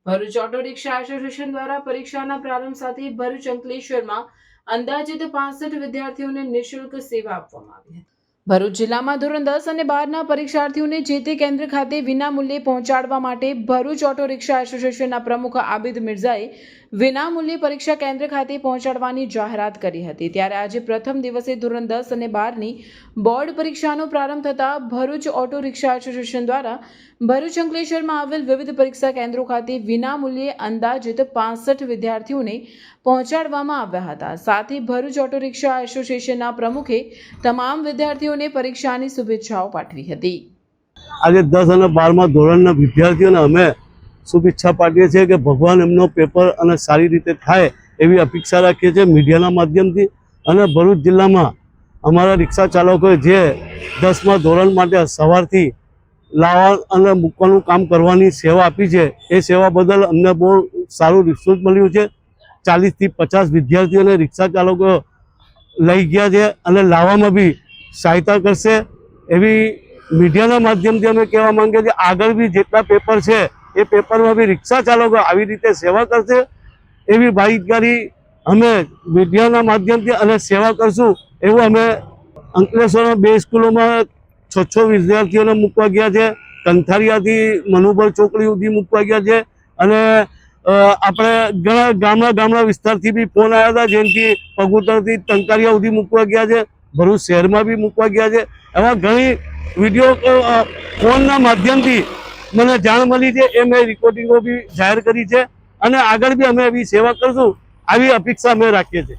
Bharuch auto rickshaw association દ્વારા પરીક્ષાના પ્રારંભ સાથે ભરૂચ અંકલેશ્વરમાં અંદાજિત 65 વિદ્યાર્થીઓને નિઃશુલ્ક સેવા આપવામાં આવી હતી। ભરૂચ જિલ્લામાં ધોરણ 10 અને 12ના પરીક્ષાર્થીઓને જે તે કેન્દ્ર ખાતે વિનામૂલ્યે પહોંચાડવા માટે ભરૂચ ઓટો રિક્ષા એસોસિએશનના પ્રમુખ આબિદ મિર્ઝાએ વિનામૂલ્યે પરીક્ષા કેન્દ્ર ખાતે પહોંચાડવાની જાહેરાત કરી હતી। ત્યારે આજે પ્રથમ દિવસે ધોરણ 10 અને 12ની બોર્ડ પરીક્ષાનો પ્રારંભ થતાં ભરૂચ ઓટો રિક્ષા એસોસિએશન દ્વારા ભરૂચ અંકલેશ્વરમાં આવેલ વિવિધ પરીક્ષા કેન્દ્રો ખાતે વિનામૂલ્યે અંદાજિત 65 વિદ્યાર્થીઓને પહોંચાડવામાં આવ્યા હતા। સાથે ભરૂચ ઓટો રિક્ષા એસોસિએશનના પ્રમુખે તમામ વિદ્યાર્થીઓને પરીક્ષાની શુભેચ્છાઓ પાઠવી હતી। આજે 10 અને 12માં ધોરણના વિદ્યાર્થીઓને અમે શુભેચ્છા પાઠવીએ છીએ કે ભગવાન એમનો પેપર અને સારી રીતે થાય એવી અપેક્ષા રાખીએ છીએ મીડિયાના માધ્યમથી। અને ભરૂચ જિલ્લામાં અમારા રિક્ષા ચાલકોએ જે 10મા ધોરણ માટે સવારથી લાવવા અને મૂકવાનું કામ કરવાની સેવા આપી છે એ સેવા બદલ અમને બહુ સારું રિસ્પોન્સ મળ્યું છે। 40થી 50 વિદ્યાર્થીઓને રિક્ષા ચાલકો લઈ ગયા છે અને લાવવામાં બી સહાયતા કરશે એવી મીડિયાના માધ્યમથી અમે કહેવા માંગીએ છીએ। આગળ બી જેટલા પેપર છે એ પેપરમાં બી રિક્ષા ચાલકો આવી રીતે સેવા કરશે એવી ભાગીદારી અમે મીડિયાના માધ્યમથી અને સેવા કરશું એવું અમે અંકલેશ્વરમાં 2 સ્કૂલોમાં 6 વિદ્યાર્થીઓને મૂકવા ગયા છે। કંથારિયાથી મનુભર ચોકડી સુધી મૂકવા ગયા છે અને આપણે ઘણા ગામડા વિસ્તારથી બી ફોન આવ્યા હતા જેમથી પગુતરથી ટંકારિયા સુધી મૂકવા ગયા છે। ભરૂચ શહેરમાં બી મૂકવા ગયા છે। એવા ઘણી વિડીયો ફોનના માધ્યમથી મને જાણ મળી છે એ મેં રેકોર્ડિંગો બી જાહેર કરી છે અને આગળ બી અમે એવી સેવા કરશું આવી અપેક્ષા અમે રાખીએ છીએ।